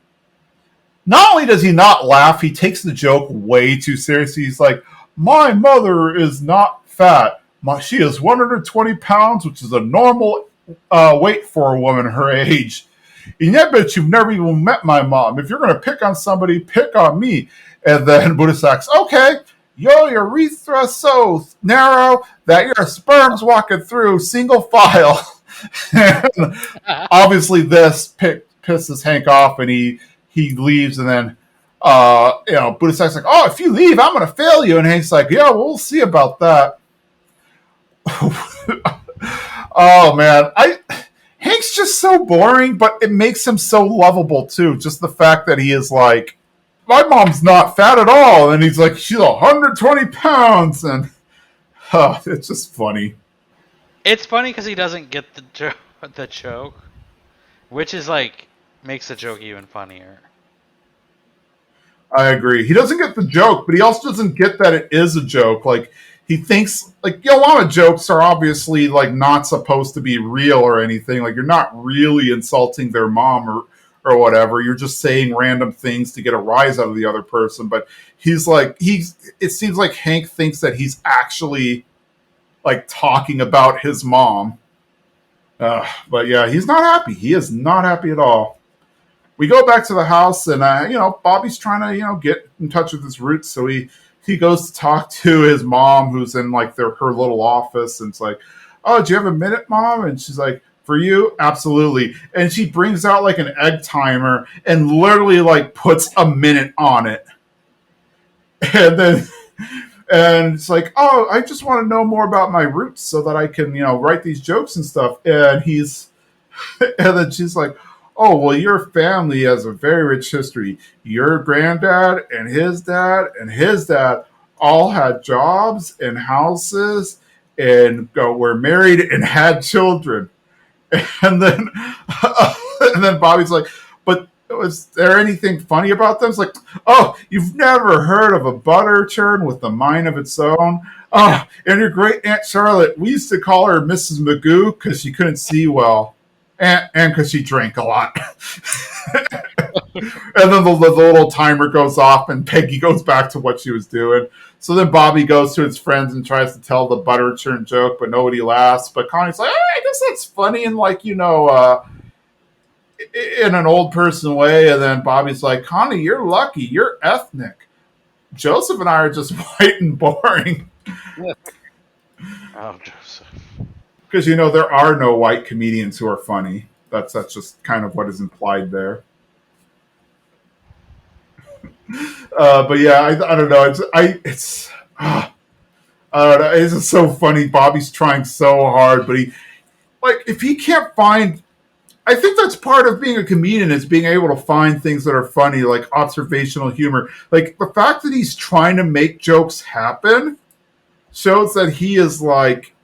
not only does he not laugh, he takes the joke way too seriously. He's like, my mother is not fat. She is 120 pounds, which is a normal weight for a woman her age. And I bet you've never even met my mom. If you're going to pick on somebody, pick on me. And then Buddha okay, your urethra so narrow that your sperm's walking through single file. And obviously, this pisses Hank off, and he leaves. And then, Buddha like, oh, if you leave, I'm going to fail you. And Hank's like, yeah, we'll see about that. Oh man, Hank's just so boring, but it makes him so lovable too. Just the fact that he is like, my mom's not fat at all, and he's like, she's 120 pounds, and it's just funny. It's funny because he doesn't get the joke, which is like makes the joke even funnier. I agree. He doesn't get the joke, but he also doesn't get that it is a joke. Like, he thinks, like, a lot of jokes are obviously, like, not supposed to be real or anything. Like, you're not really insulting their mom or whatever. You're just saying random things to get a rise out of the other person. But it seems like Hank thinks that he's actually, like, talking about his mom. But yeah, he's not happy. He is not happy at all. We go back to the house, and Bobby's trying to get in touch with his roots. So he goes to talk to his mom, who's in, like, her little office, and it's like, oh, do you have a minute, Mom? And she's like, for you, absolutely. And she brings out, like, an egg timer and literally, like, puts a minute on it. And then and it's like, oh, I just want to know more about my roots so that I can write these jokes and stuff. And and then she's like, oh, well, your family has a very rich history. Your granddad and his dad all had jobs and houses and were married and had children. And then, and then Bobby's like, but was there anything funny about them? It's like, oh, you've never heard of a butter churn with a mind of its own? Oh, and your great Aunt Charlotte, we used to call her Mrs. Magoo because she couldn't see well. And because she drank a lot. And then the little timer goes off, and Peggy goes back to what she was doing. So then Bobby goes to his friends and tries to tell the butter churn joke, but nobody laughs. But Connie's like, I guess that's funny, and like in an old person way. And then Bobby's like, Connie, you're lucky. You're ethnic. Joseph and I are just white and boring. Oh, Joseph. Because there are no white comedians who are funny. That's just kind of what is implied there. But yeah, I don't know. I don't know. It's just so funny. Bobby's trying so hard, but if he can't find, I think that's part of being a comedian is being able to find things that are funny, like observational humor. Like the fact that he's trying to make jokes happen shows that he is like,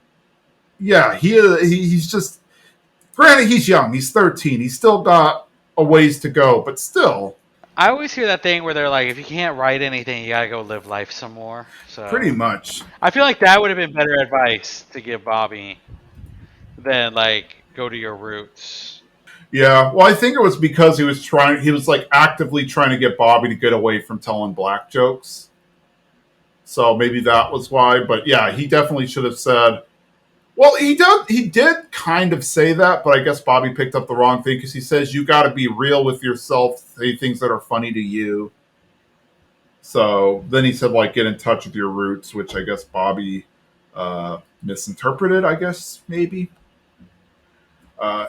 yeah, he's just. Granted, he's young. He's 13. He's still got a ways to go, but still, I always hear that thing where they're like, if you can't write anything, you gotta go live life some more. pretty So much. I feel like that would have been better advice to give Bobby than like go to your roots. Yeah, well, I think it was because he was like actively trying to get Bobby to get away from telling black jokes. So maybe that was why. But yeah, he definitely should have said. Well, he did kind of say that, but I guess Bobby picked up the wrong thing because he says you got to be real with yourself, say things that are funny to you. So then he said, like, get in touch with your roots, which I guess Bobby misinterpreted. I guess maybe. Uh,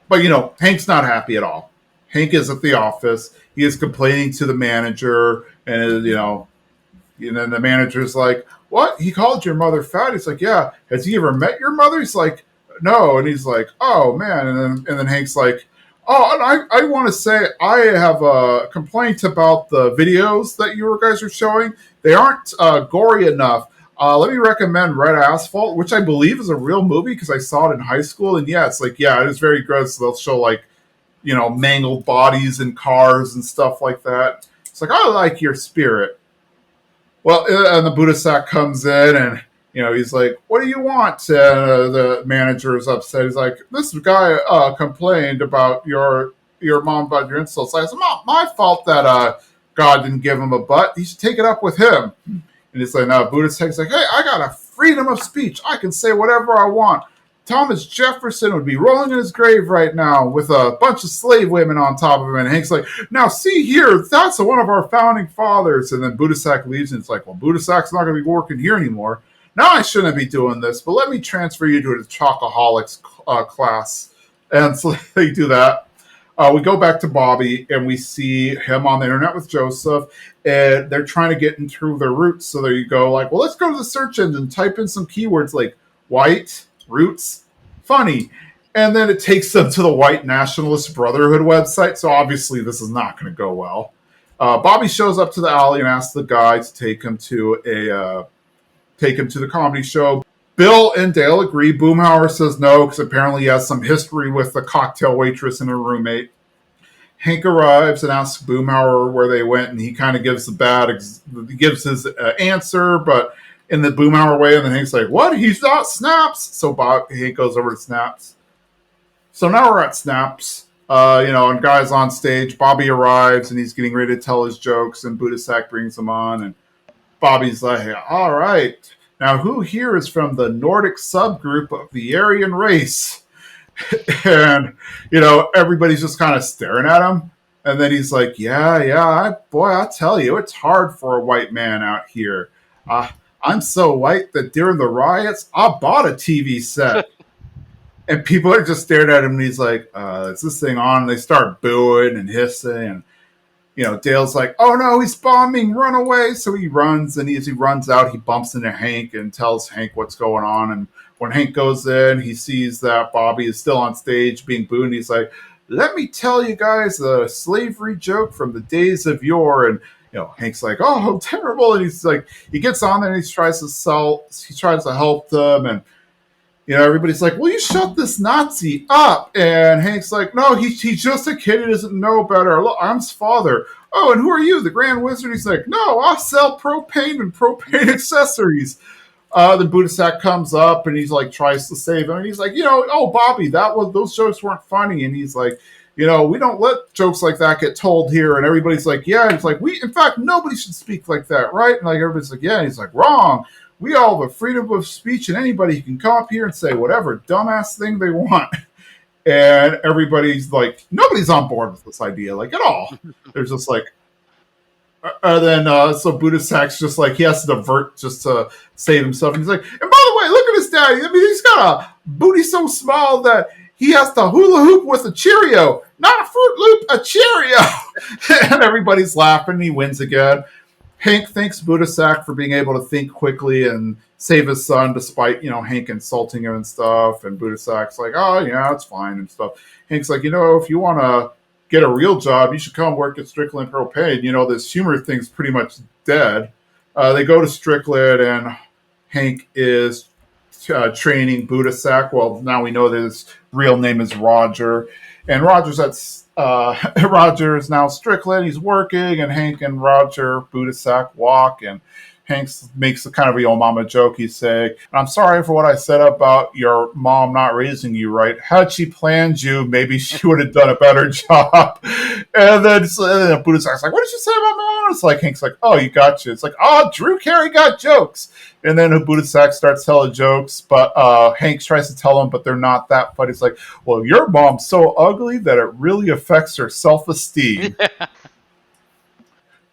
But Hank's not happy at all. Hank is at the office. He is complaining to the manager, and and then the manager's like, "What? He called your mother fat?" He's like, "Yeah." Has he ever met your mother? He's like, "No." And he's like, "Oh man." And then Hank's like, "Oh, and I want to say I have a complaint about the videos that you guys are showing. They aren't gory enough. Let me recommend Red Asphalt, which I believe is a real movie because I saw it in high school. And yeah, it's like, yeah, it is very gross. They'll show like, mangled bodies in cars and stuff like that. It's like, I like your spirit. Well, and the Buddha sack comes in and, he's like, what do you want? The manager is upset. He's like, this guy complained about your mom about your insults. I said, Mom, my fault that God didn't give him a butt. He should take it up with him. And it's like, no, Buddhist text like, hey, I got a freedom of speech. I can say whatever I want. Thomas Jefferson would be rolling in his grave right now with a bunch of slave women on top of him. And Hank's like, now see here, that's one of our founding fathers. And then Buddhasak leaves, and it's like, well, Buddhasak's not going to be working here anymore. Now I shouldn't be doing this, but let me transfer you to the Chocoholics class. And so they do that. We go back to Bobby, and we see him on the internet with Joseph, and they're trying to get into their roots. So there you go, like, well, let's go to the search engine, type in some keywords like white, roots, funny. And then it takes them to the White Nationalist Brotherhood website. So obviously this is not going to go well. Bobby shows up to the alley and asks the guy to take him to the comedy show. Bill and Dale agree. Boomhauer says no because apparently he has some history with the cocktail waitress and her roommate. Hank arrives and asks Boomhauer where they went, and he kind of gives gives his answer, but in the Boomhauer way. And then Hank's like, "What? He's not Snaps." So Hank goes over to Snaps. So now we're at Snaps. And guys on stage. Bobby arrives and he's getting ready to tell his jokes, and Buddhasak brings him on, and Bobby's like, "All right. Now, who here is from the Nordic subgroup of the Aryan race?" And, everybody's just kind of staring at him. And then he's like, yeah, boy, I tell you, it's hard for a white man out here. I'm so white that during the riots, I bought a TV set. And people are just staring at him, and he's like, is this thing on? And they start booing and hissing, and Dale's like, oh no, he's bombing, run away. So he runs, and as he runs out, he bumps into Hank and tells Hank what's going on. And when Hank goes in, he sees that Bobby is still on stage being booed, and he's like, let me tell you guys a slavery joke from the days of yore. And Hank's like, oh, terrible. And he's like, he gets on there and he tries to help them, and everybody's like, will you shut this Nazi up? And Hank's like, no, he's just a kid. He doesn't know better. Look, I'm his father. Oh, and who are you, the Grand Wizard? He's like, no, I sell propane and propane accessories. Then Buddhasak comes up and he's like, tries to save him. And he's like, oh, Bobby, those jokes weren't funny. And he's like, We don't let jokes like that get told here. And everybody's like, yeah. And it's like, in fact, nobody should speak like that, right? And like everybody's like, yeah. And he's like, wrong. We all have a freedom of speech, and anybody can come up here and say whatever dumbass thing they want. And everybody's like, nobody's on board with this idea, like at all. There's just like, then so Buddha just like he has to divert just to save himself. And he's like, and by the way, look at his daddy. I mean, he's got a booty so small that he has to hula hoop with a Cheerio, not a Fruit Loop, a Cheerio. And everybody's laughing. And he wins again. Hank thanks Budasak for being able to think quickly and save his son, despite Hank insulting him and stuff. And Budasak's like, "Oh yeah, it's fine" and stuff. Hank's like, if you want to get a real job, you should come work at Strickland Propane. This humor thing's pretty much dead. They go to Strickland, and Hank is training Budasak. Well, now we know that his real name is Roger, and Roger is now Strickland. He's working, and Hank and Roger Budasak walk, and Hank makes a kind of a yo mama joke. He's saying, "I'm sorry for what I said about your mom not raising you right. Had she planned you, maybe she would have done a better job." And then Budasak's like, "What did you say about my mom?" It's like Hank's like, "Oh, you got you." It's like, "Oh, Drew Carey got jokes." And then Budasak starts telling jokes, but Hank tries to tell them, but they're not that funny. It's like, "Well, your mom's so ugly that it really affects her self-esteem."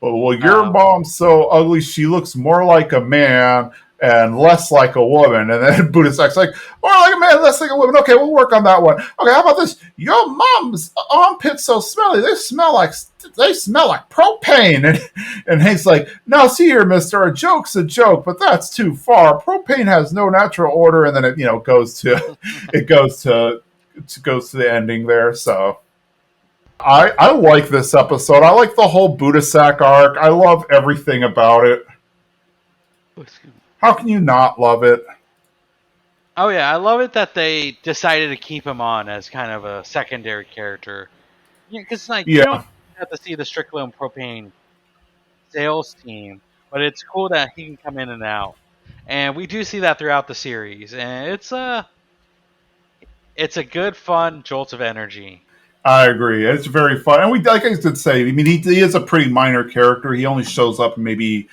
Well, your Oh, mom's so ugly, she looks more like a man and less like a woman. And then Budasak's like, more like a man, less like a woman. Okay, we'll work on that one. Okay, how about this? Your mom's armpits so smelly, they smell like propane. And Hank's like, now see here, mister, a joke's a joke, but that's too far. Propane has no natural order. And then it goes to it goes to the ending there. So I like this episode. I like the whole Budasak arc. I love everything about it. How can you not love it? oh yeah, I love it that they decided to keep him on as kind of a secondary character. Yeah, because like you don't Yeah, have to see the Strickland Propane sales team, but it's cool that he can come in and out, and we do see that throughout the series, and it's a good fun jolt of energy. I agree. It's very fun. And like I did say, I mean, he is a pretty minor character. He only shows up in maybe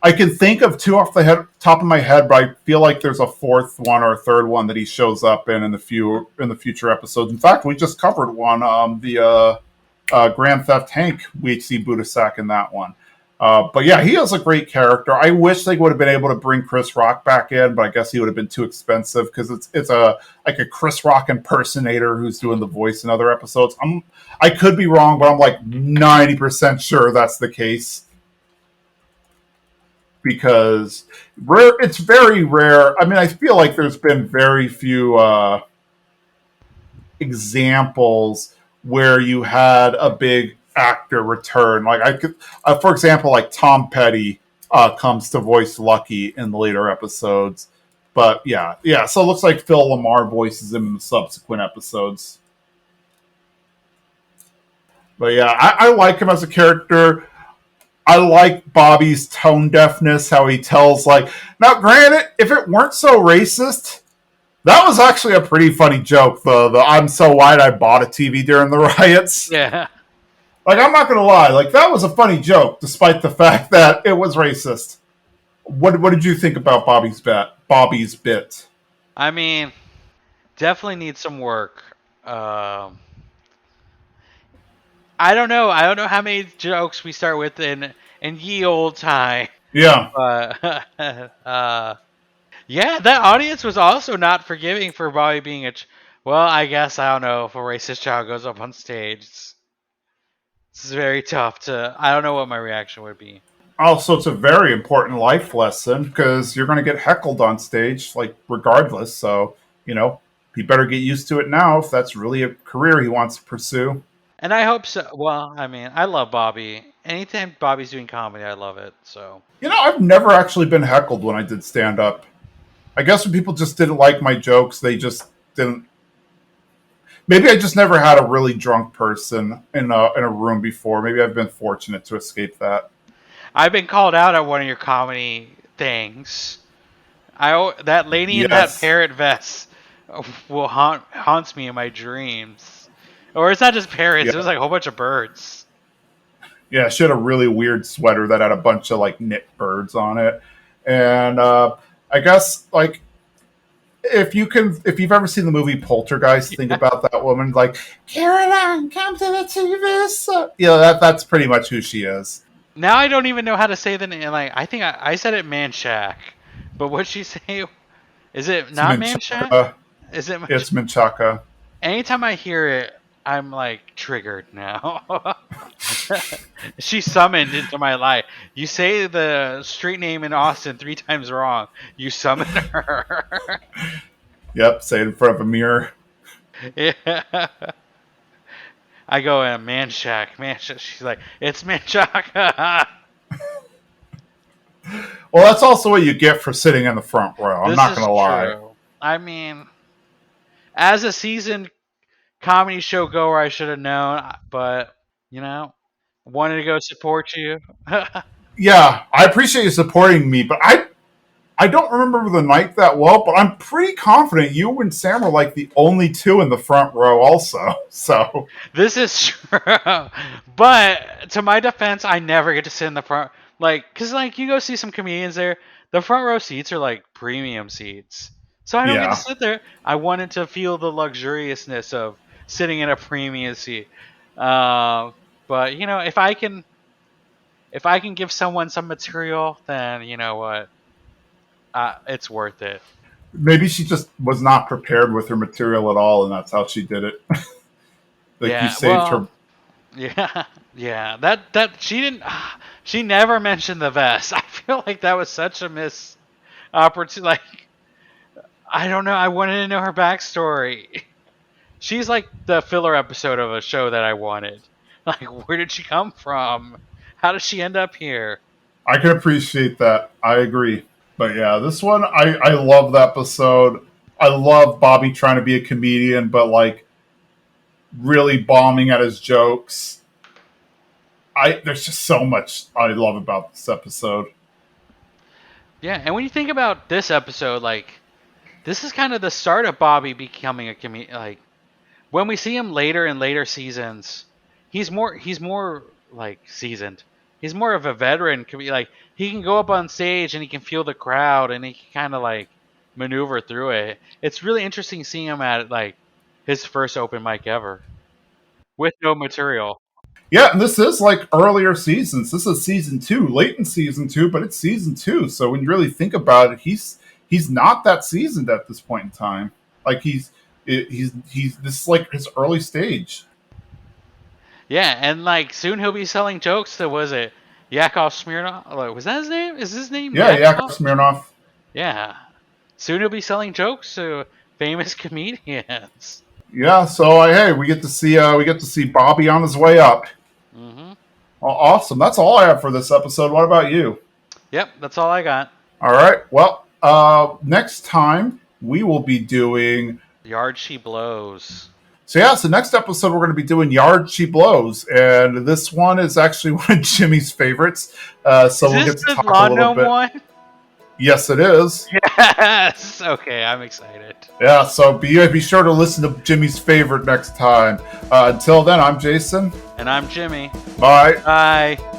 I can think of two off the top of my head, but I feel like there's a fourth one or a third one that he shows up in the future episodes. In fact, we just covered one, the Grand Theft Hank. We see Budasak in that one. But yeah, he is a great character. I wish they would have been able to bring Chris Rock back in, but I guess he would have been too expensive because it's a like a Chris Rock impersonator who's doing the voice in other episodes. I could be wrong, but I'm like 90% sure that's the case because it's very rare. I mean, I feel like there's been very few examples where you had a big actor return. Like I could, for example, like Tom Petty comes to voice Lucky in the later episodes. But yeah. So it looks like Phil Lamar voices him in the subsequent episodes. But yeah, I like him as a character. I like Bobby's tone deafness, how he tells like now granted, if it weren't so racist, that was actually a pretty funny joke. The I'm so white I bought a TV during the riots. Yeah, Like I'm not gonna lie, like that was a funny joke, despite the fact that it was racist. What did you think about Bobby's bit? Bobby's bit. I mean, definitely needs some work. Um, I don't know. I don't know how many jokes we start with in ye old time. Yeah, But yeah, that audience was also not forgiving for Bobby being well, I guess I don't know if a racist child goes up on stage. It's very tough to. I don't know what my reaction would be. also it's a very important life lesson because you're going to get heckled on stage, like regardless. So he better get used to it now if that's really a career he wants to pursue. And I hope so. Well, I mean, I love Bobby. Anytime Bobby's doing comedy, I love it. So I've never actually been heckled when I did stand up. I guess when people just didn't like my jokes, they just didn't. Maybe I just never had a really drunk person in a room before. Maybe I've been fortunate to escape that. I've been called out at one of your comedy things. That lady in that Yes. parrot vest haunts me in my dreams. Or it's not just parrots; it was Yeah, like a whole bunch of birds. yeah. She had a really weird sweater that had a bunch of like knit birds on it, and I guess like if you've ever seen the movie Poltergeist, think about that woman like Caroline, come to the TV. That's pretty much who she is. Now I don't even know how to say the name. Like I think I said it Manchac, but what she say? Is it It's not Manchac? Menchaca. Is it? It's Menchaca. Anytime I hear it, I'm like triggered now. She's summoned into my life. You say the street name in Austin 3 times wrong, you summon her. Yep, say it in front of a mirror. Yeah. I go in Manchac. She's like, it's Manchac. Well, that's also what you get for sitting in the front row. I'm This not is gonna lie. true. I mean, as a seasoned comedy show goer, I should have known, but you know, wanted to go support you. Yeah, I appreciate you supporting me, but I don't remember the night that well, but I'm pretty confident you and Sam were like the only two in the front row, also. So This is true. But to my defense, I never get to sit in the front. Like, because, like, you go see some comedians there, the front row seats are like premium seats. So I don't get to yeah, sit there. I wanted to feel the luxuriousness of sitting in a premium seat. But you know, if I can give someone some material, then you know what, it's worth it. maybe she just was not prepared with her material at all, and that's how she did it. Like you Yeah. saved her. Well. Yeah. Yeah. That she didn't. She never mentioned the vest. I feel like that was such a miss opportunity. Like I don't know. I wanted to know her backstory. She's like the filler episode of a show that I wanted. Like, where did she come from? How did she end up here? I can appreciate that. I agree. But yeah, this one I love the episode. I love Bobby trying to be a comedian, but like really bombing at his jokes. I There's just so much I love about this episode. Yeah, and when you think about this episode, like this is kind of the start of Bobby becoming a comedian. Like when we see him later in later seasons, he's more like seasoned. He's more of a veteran. Like he can go up on stage and he can feel the crowd and he can kind of like maneuver through it. It's really interesting seeing him at like his first open mic ever with no material. Yeah, and this is like earlier seasons. This is season two, late in season two, but it's season two. So when you really think about it, he's not that seasoned at this point in time. Like he's this is like his early stage. Yeah, and like soon he'll be selling jokes to was it Yakov Smirnoff? Like, was that his name? Is his name Yeah, Yakov Yakov? Smirnoff. Yeah. Soon he'll be selling jokes to famous comedians. Yeah, so hey, we get to see Bobby on his way up. Hmm. Well, awesome. That's all I have for this episode. What about you? Yep, that's all I got. All right. Well, next time we will be doing. Yard she blows. So yeah, so next episode we're going to be doing Yard She Blows, and this one is actually one of Jimmy's favorites. So Is we'll this get to the talk a lawn little gnome bit. one? Yes, it is. Yes. Okay, I'm excited. Yeah. So be sure to listen to Jimmy's favorite next time. Until then, I'm Jason. And I'm Jimmy. Bye. Bye.